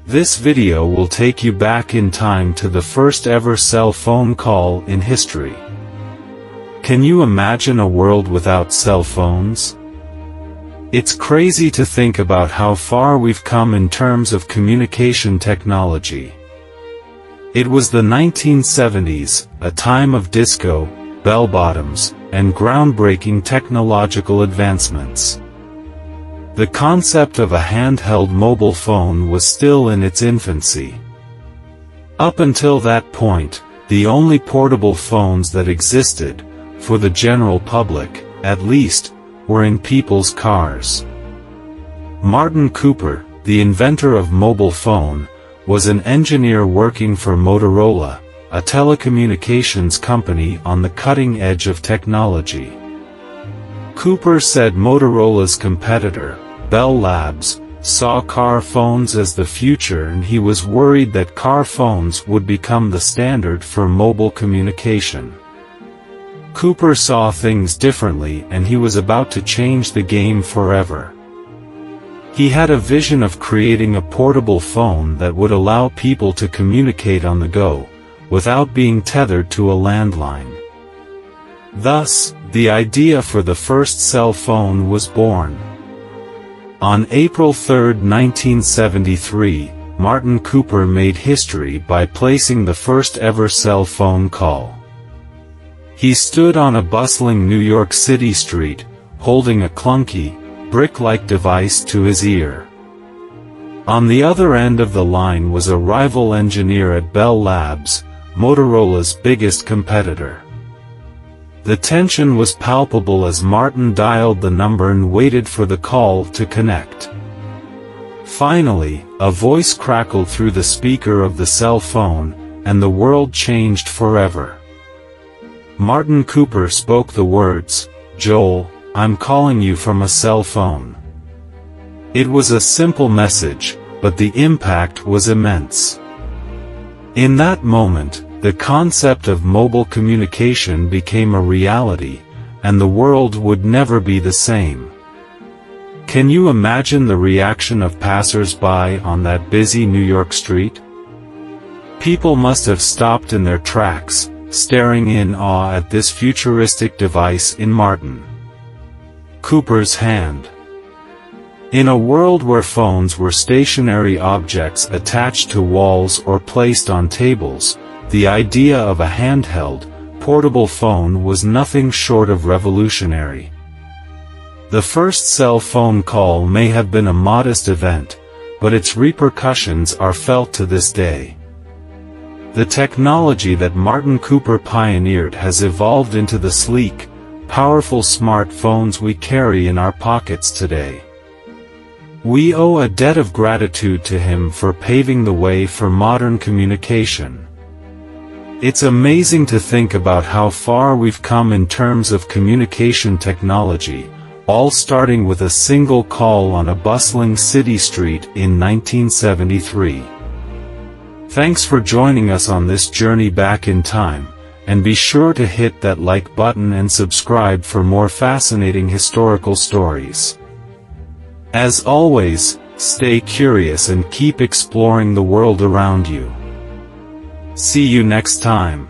This video will take you back in time to the first ever cell phone call in history. Can you imagine a world without cell phones? It's crazy to think about how far we've come in terms of communication technology. It was the 1970s, a time of disco, bell-bottoms, and groundbreaking technological advancements. The concept of a handheld mobile phone was still in its infancy. Up until that point, the only portable phones that existed, for the general public, at least, were in people's cars. Martin Cooper, the inventor of mobile phone, was an engineer working for Motorola, a telecommunications company on the cutting edge of technology. Cooper said Motorola's competitor, Bell Labs, saw car phones as the future, and he was worried that car phones would become the standard for mobile communication. Cooper saw things differently, and he was about to change the game forever. He had a vision of creating a portable phone that would allow people to communicate on the go, without being tethered to a landline. Thus, the idea for the first cell phone was born. On April 3, 1973, Martin Cooper made history by placing the first ever cell phone call. He stood on a bustling New York City street, holding a clunky, brick-like device to his ear. On the other end of the line was a rival engineer at Bell Labs, Motorola's biggest competitor. The tension was palpable as Martin dialed the number and waited for the call to connect. Finally, a voice crackled through the speaker of the cell phone, and the world changed forever. Martin Cooper spoke the words, "Joel, I'm calling you from a cell phone." It was a simple message, but the impact was immense. In that moment, the concept of mobile communication became a reality, and the world would never be the same. Can you imagine the reaction of passers-by on that busy New York street? People must have stopped in their tracks, staring in awe at this futuristic device in Martin Cooper's hand. In a world where phones were stationary objects attached to walls or placed on tables, the idea of a handheld, portable phone was nothing short of revolutionary. The first cell phone call may have been a modest event, but its repercussions are felt to this day. The technology that Martin Cooper pioneered has evolved into the sleek, powerful smartphones we carry in our pockets today. We owe a debt of gratitude to him for paving the way for modern communication. It's amazing to think about how far we've come in terms of communication technology, all starting with a single call on a bustling city street in 1973. Thanks for joining us on this journey back in time, and be sure to hit that like button and subscribe for more fascinating historical stories. As always, stay curious and keep exploring the world around you. See you next time.